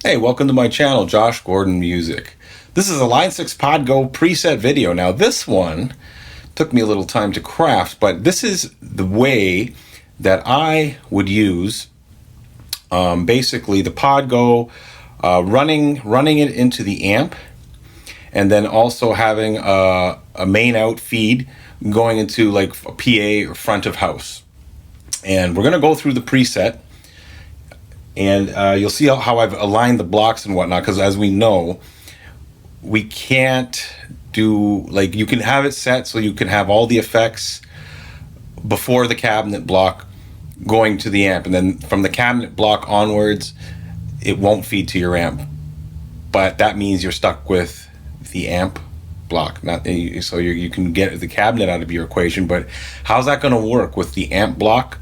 Hey, welcome to my channel, Josh Gordon Music. This is a Line 6 Pod Go preset video. Now this one took me a little time to craft, but this is the way that I would use basically the Pod Go, running it into the amp, and then also having a main out feed going into like a PA or front of house. And we're gonna go through the preset, and you'll see how I've aligned the blocks and whatnot, because as we know, we can't do, like, you can have it set so you can have all the effects before the cabinet block going to the amp, and then from the cabinet block onwards it won't feed to your amp, but that means you're stuck with the amp block, so you can get the cabinet out of your equation. But how's that going to work with the amp block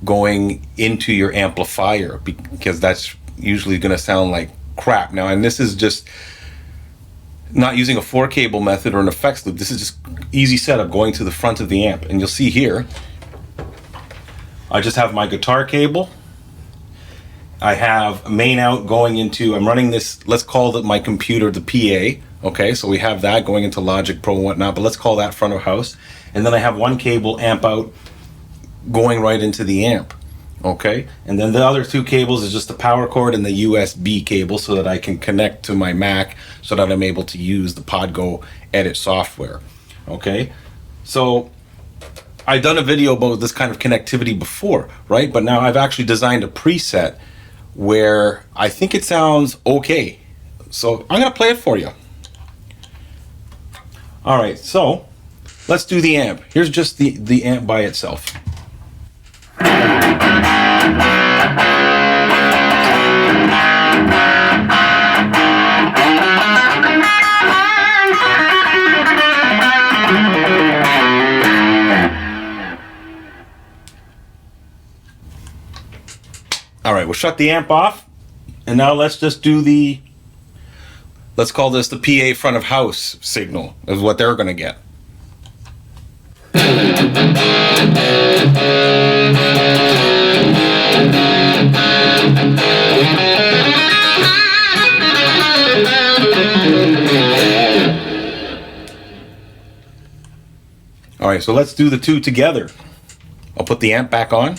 going into your amplifier, because that's usually going to sound like crap. Now, and this is just not using a 4-cable method or an effects loop. This is just easy setup going to the front of the amp. And you'll see here, I just have my guitar cable. I have a main out going into, I'm running this, let's call it my computer, the PA. Okay, so we have that going into Logic Pro and whatnot, but let's call that front of house. And then I have one cable amp out going right into the amp. Okay, and then the other 2 cables is just the power cord and the USB cable, so that I can connect to my Mac, so that I'm able to use the Pod Go edit software. Okay, so I've done a video about this kind of connectivity before, right? But now I've actually designed a preset where I think it sounds okay. So I'm gonna play it for you. All right, so let's do the amp. Here's just the amp by itself. All right, we'll shut the amp off, and now let's just do let's call this the PA front of house signal, is what they're gonna get. All right, so let's do the 2 together. I'll put the amp back on.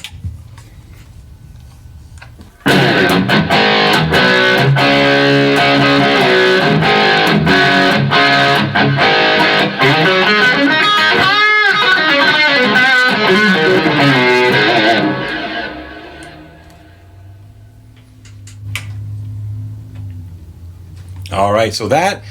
All right, so that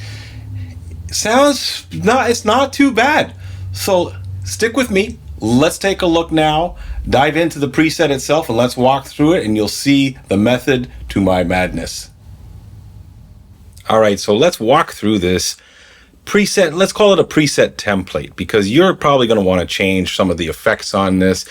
sounds it's not too bad. So stick with me. Let's take a look now, dive into the preset itself, and let's walk through it, and you'll see the method to my madness. All right, so let's walk through this preset. Let's call it a preset template, because you're probably going to want to change some of the effects on this.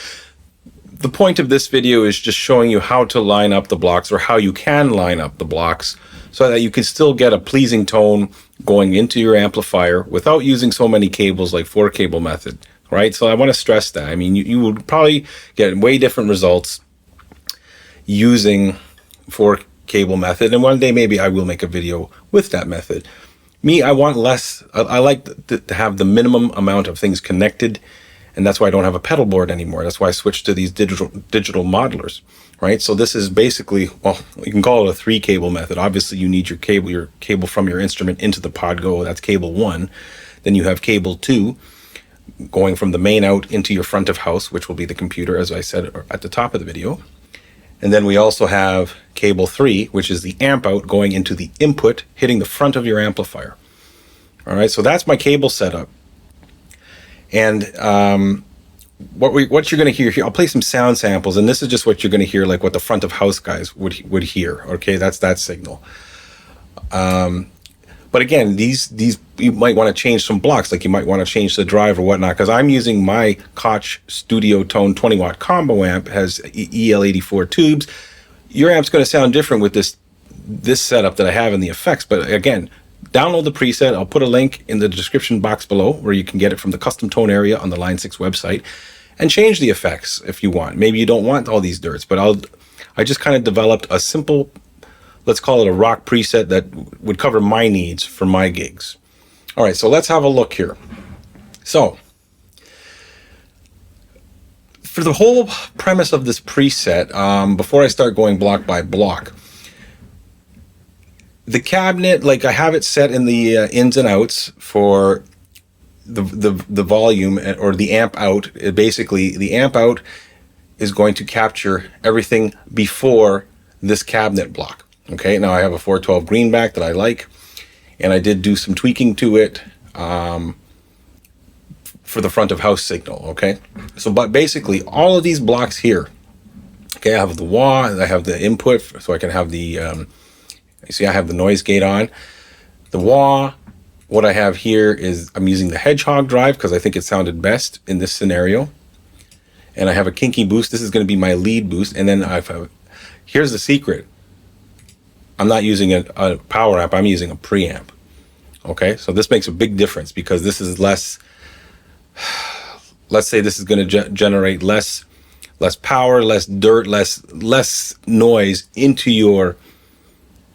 The point of this video is just showing you how to line up the blocks, or how you can line up the blocks, so that you can still get a pleasing tone going into your amplifier without using so many cables like 4-cable method, right? So I want to stress that. I mean, you would probably get way different results using 4-cable method, and one day maybe I will make a video with that method. Me, I want less. I like to have the minimum amount of things connected, and that's why I don't have a pedal board anymore. That's why I switched to these digital modelers, right? So this is basically, well, you can call it a 3-cable method. Obviously, you need your cable from your instrument into the Pod Go. That's cable 1. Then you have cable 2 going from the main out into your front of house, which will be the computer, as I said at the top of the video. And then we also have cable 3, which is the amp out going into the input, hitting the front of your amplifier. All right, so that's my cable setup. And what you're going to hear here, I'll play some sound samples, and this is just what you're going to hear, like what the front of house guys would hear. Okay, that's that signal. But again, these you might want to change some blocks, like you might want to change the drive or whatnot, because I'm using my Koch Studio Tone 20-watt combo amp, has EL84 tubes. Your amp's going to sound different with this setup that I have in the effects. But again, download the preset. I'll put a link in the description box below where you can get it from the custom tone area on the Line 6 website, and change the effects if you want. Maybe you don't want all these dirts, but I just kind of developed a simple let's call it a rock preset that would cover my needs for my gigs. All right, so let's have a look here. So for the whole premise of this preset, before I start going block by block, the cabinet, like I have it set in the ins and outs for the volume or the amp out. Basically, the amp out is going to capture everything before this cabinet block. Okay, now I have a 412 greenback that I like, and I did do some tweaking to it for the front of house signal. Okay, so but basically all of these blocks here, okay, I have the wah, I have the input, so I can have the you see I have the noise gate on. The wah, what I have here is I'm using the Hedgehog drive because I think it sounded best in this scenario. And I have a kinky boost. This is going to be my lead boost. And then here's the secret. I'm not using a power amp. I'm using a preamp. Okay, so this makes a big difference because this is less, let's say this is going to generate less power, less dirt, less noise into your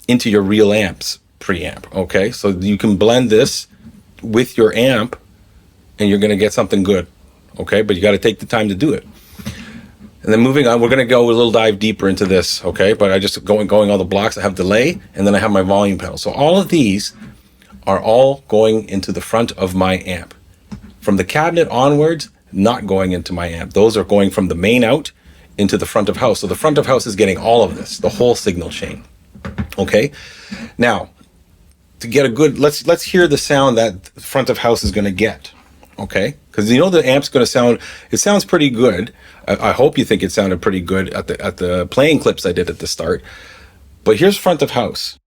real amp's preamp. Okay, so you can blend this with your amp and you're going to get something good. Okay, but you got to take the time to do it. And then moving on, we're going to go a little dive deeper into this. Okay, but I just going all the blocks. I have delay, and then I have my volume pedal. So all of these are all going into the front of my amp. From the cabinet onwards, not going into my amp. Those are going from the main out into the front of house. So the front of house is getting all of this, the whole signal chain. Okay, now to get a good, let's hear the sound that the front of house is going to get. Okay, because you know the amp's going to sound, it sounds pretty good. I hope you think it sounded pretty good at the playing clips I did at the start. But here's front of house.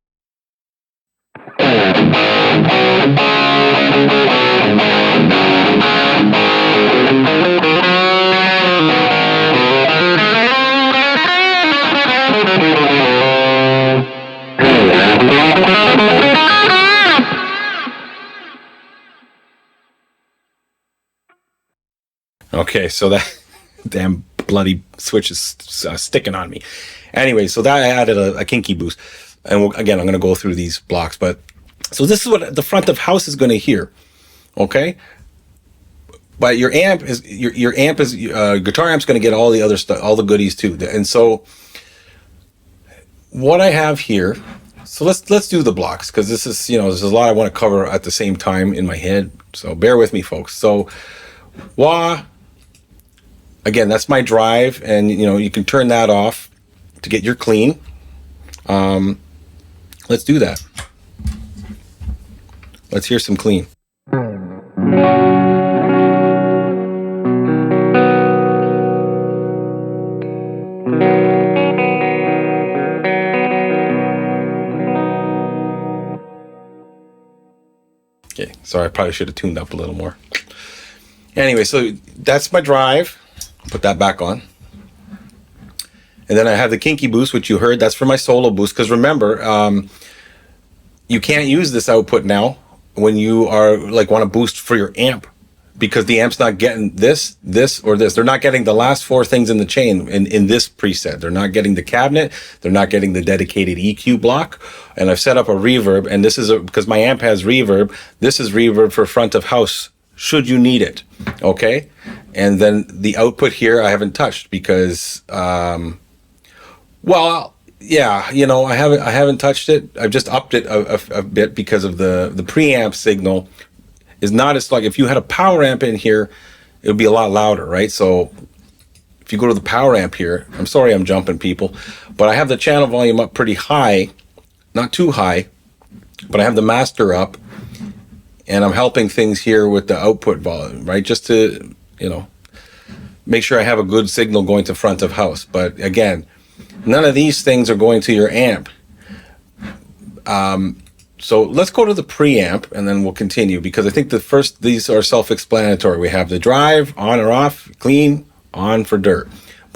Okay, so that damn bloody switch is sticking on me. Anyway, so that I added a kinky boost. And again, I'm going to go through these blocks. But so this is what the front of house is going to hear. Okay? But your amp is, guitar amp's going to get all the other stuff, all the goodies too. And so what I have here, so let's do the blocks because this is, there's a lot I want to cover at the same time in my head. So bear with me, folks. So wah. Again, that's my drive, and you can turn that off to get your clean. Let's do that. Let's hear some clean. Okay, sorry, I probably should have tuned up a little more. Anyway, so that's my drive. Put that back on. And then I have the kinky boost, which you heard. That's for my solo boost. Because remember, you can't use this output now when you are want to boost for your amp, because the amp's not getting this, or this. They're not getting the last four things in the chain in this preset. They're not getting the cabinet. They're not getting the dedicated EQ block. And I've set up a reverb, and this is because my amp has reverb. This is reverb for front of house, should you need it. Okay. And then the output here I haven't touched because, well, yeah, I haven't touched it. I've just upped it a bit because of the preamp signal is not as, if you had a power amp in here, it would be a lot louder, right? So if you go to the power amp here, I'm sorry I'm jumping people, but I have the channel volume up pretty high, not too high, but I have the master up, and I'm helping things here with the output volume, right? Just to, make sure I have a good signal going to front of house. But again, none of these things are going to your amp. So let's go to the preamp and then we'll continue, because I think these are self-explanatory. We have the drive, on or off, clean, on for dirt,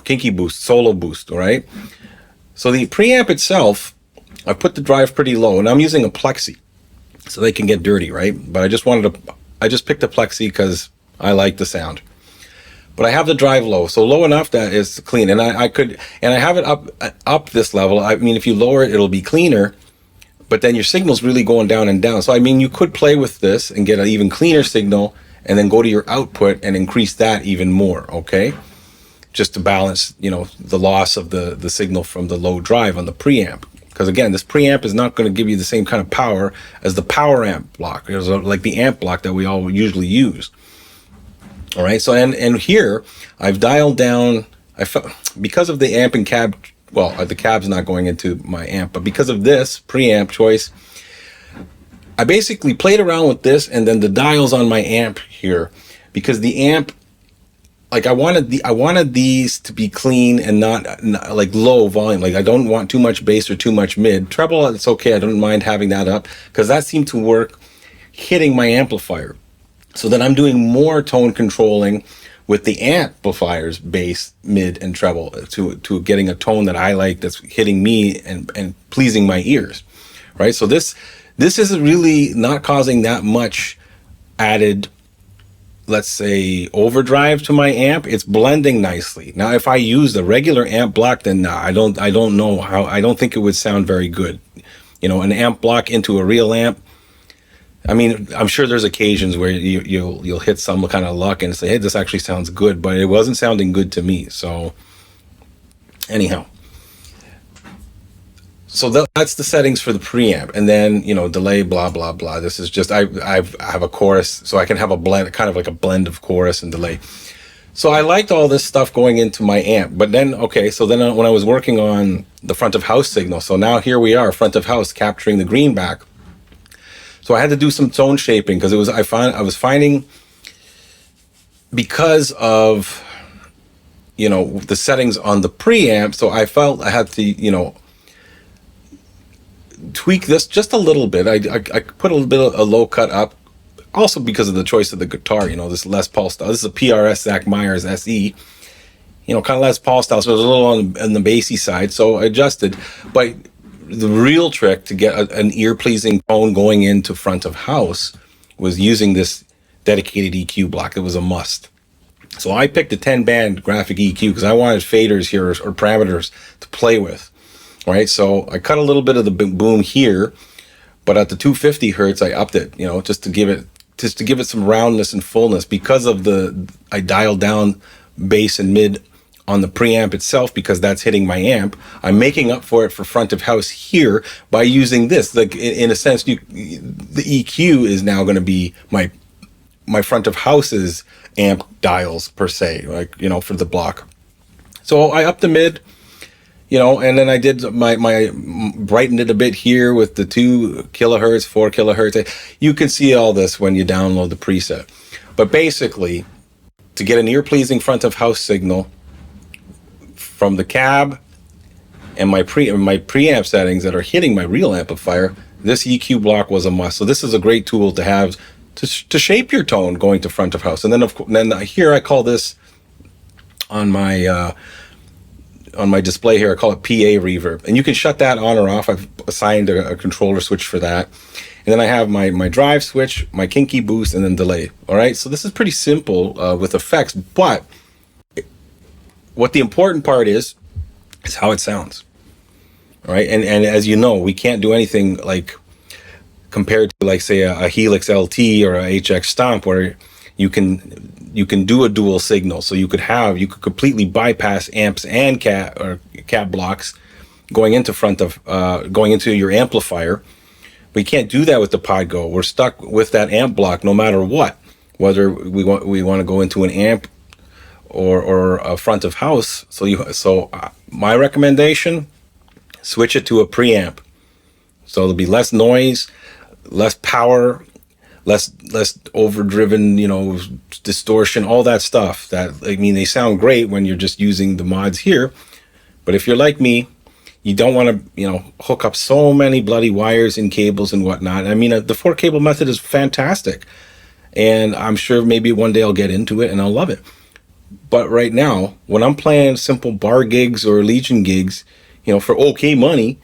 kinky boost, solo boost, all right? So the preamp itself, I put the drive pretty low, and I'm using a plexi so they can get dirty, right? But I just picked a plexi because I like the sound. but I have the drive low, so low enough that it's clean. And I have it up this level. I mean, if you lower it, it'll be cleaner, but then your signal's really going down and down. So I mean, you could play with this and get an even cleaner signal, and then go to your output and increase that even more, okay? Just to balance, you know, the loss of the signal from the low drive on the preamp. Because again, this preamp is not going to give you the same kind of power as the power amp block. It's like the amp block that we all usually use. All right, so and here I've dialed down. Because of the amp and cab. Well, the cab's not going into my amp, but because of this preamp choice, I basically played around with this and then the dials on my amp here, because the amp, like I wanted these to be clean and not like low volume. Like I don't want too much bass or too much mid. Treble, it's okay. I don't mind having that up because that seemed to work hitting my amplifier. So then I'm doing more tone controlling with the amplifier's bass, mid, and treble to getting a tone that I like, that's hitting me and pleasing my ears, right? So this is really not causing that much added, let's say, overdrive to my amp. It's blending nicely. Now, if I use the regular amp block, then nah, I don't know how. I don't think it would sound very good. You know, an amp block into a real amp. I mean, I'm sure there's occasions where you'll hit some kind of luck and say, hey, this actually sounds good, but it wasn't sounding good to me. So anyhow, so that's the settings for the preamp. And then, you know, delay, blah, blah, blah. This is just, I have a chorus, so I can have a blend, kind of like a blend of chorus and delay. So I liked all this stuff going into my amp. But then, okay, so then when I was working on the front of house signal, so now here we are, front of house, capturing the greenback. So I had to do some tone shaping because I was finding, because of, you know, the settings on the preamp, so I felt I had to, you know, tweak this just a little bit. I put a little bit of a low cut up, also because of the choice of the guitar. You know, this Les Paul style. This is a PRS Zach Myers SE. You know, kind of Les Paul style, so it was a little on the bassy side. So I adjusted, but the real trick to get an ear-pleasing tone going into front of house was using this dedicated EQ block. It was a must. So I picked a 10-band graphic EQ because I wanted faders here or parameters to play with. All right, so I cut a little bit of the boom here, but at the 250 hertz, I upped it, you know, just to give it some roundness and fullness, because of I dialed down bass and mid on the preamp itself, because that's hitting my amp. I'm making up for it for front of house here by using this. Like in a sense, the EQ is now going to be my front of house's amp dials per se, like, you know, for the block. So I upped the mid, you know, and then I did my brightened it a bit here with the 2 kilohertz, 4 kilohertz. You can see all this when you download the preset. But basically, to get an ear-pleasing front of house signal from the cab and my preamp settings that are hitting my real amplifier, this EQ block was a must. So this is a great tool to have to shape your tone going to front of house. And then then here I call this on my display here, I call it PA reverb, and you can shut that on or off. I've assigned a controller switch for that. And then I have my drive switch, my kinky boost, and then delay. All right, so this is pretty simple with effects, but what the important part is how it sounds. All right, and as you know, we can't do anything like compared to, like, say a Helix LT or a HX Stomp, where you can do a dual signal. So you could completely bypass amps and cab blocks going into your amplifier. But you can't do that with the PodGo. We're stuck with that amp block no matter what, whether we want to go into an amp or a front of house. So my recommendation, switch it to a preamp. So there'll be less noise, less power, less overdriven, you know, distortion, all that stuff. That, I mean, they sound great when you're just using the mods here, but if you're like me, you don't want to, you know, hook up so many bloody wires and cables and whatnot. I mean, the 4-cable method is fantastic, and I'm sure maybe one day I'll get into it and I'll love it. But right now, when I'm playing simple bar gigs or Legion gigs, you know, for okay money,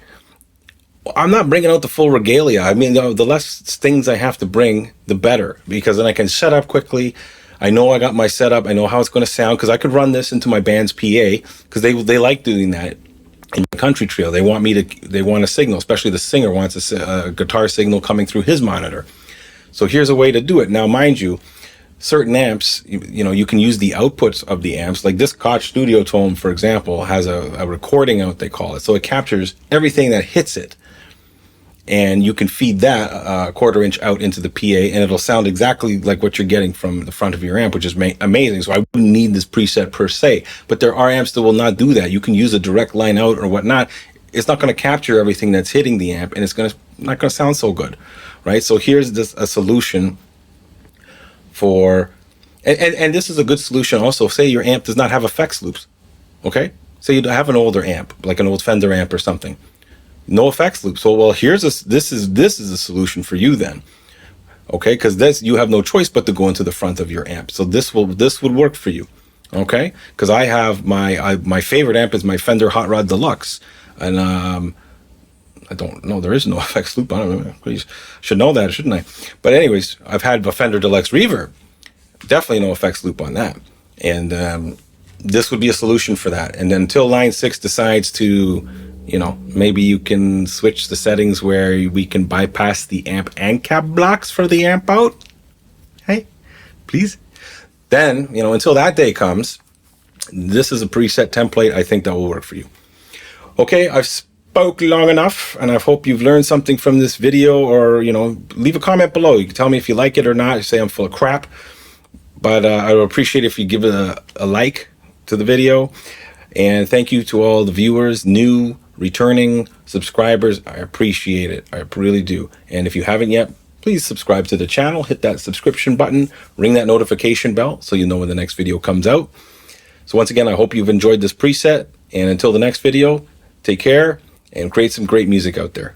I'm not bringing out the full regalia. I mean, the less things I have to bring, the better, because then I can set up quickly. I know I got my setup. I know how it's going to sound because I could run this into my band's PA because they like doing that in the country trio. They want a signal, especially the singer wants a guitar signal coming through his monitor. So here's a way to do it. Now, mind you, certain amps, you can use the outputs of the amps. Like this Koch Studio Tone, for example, has a recording out, they call it. So it captures everything that hits it. And you can feed that a 1/4 inch out into the PA, and it'll sound exactly like what you're getting from the front of your amp, which is amazing. So I wouldn't need this preset per se, but there are amps that will not do that. You can use a direct line out or whatnot. It's not going to capture everything that's hitting the amp, and it's not going to sound so good, right? So here's a solution for, and this is a good solution also. Say your amp does not have effects loops, okay? Say you have an older amp, like an old Fender amp or something. No effects loop. So, well, this is a solution for you then, okay? Because you have no choice but to go into the front of your amp. So this would work for you, okay? Because I have my favorite amp is my Fender Hot Rod Deluxe, and I don't know, there is no effects loop on it. I should know that, shouldn't I? But anyways, I've had a Fender Deluxe Reverb, definitely no effects loop on that, and this would be a solution for that. And then until Line 6 decides to, maybe you can switch the settings where we can bypass the amp and cap blocks for the amp out. Hey, please. Then, until that day comes, this is a preset template. I think that will work for you. Okay, I've spoke long enough, and I hope you've learned something from this video, or, leave a comment below. You can tell me if you like it or not. You say I'm full of crap, but I would appreciate if you give it a like to the video. And thank you to all the viewers, new, returning subscribers. I appreciate it. I really do. And if you haven't yet, please subscribe to the channel, hit that subscription button, ring that notification bell so you know when the next video comes out. So once again, I hope you've enjoyed this preset, and until the next video, take care and create some great music out there.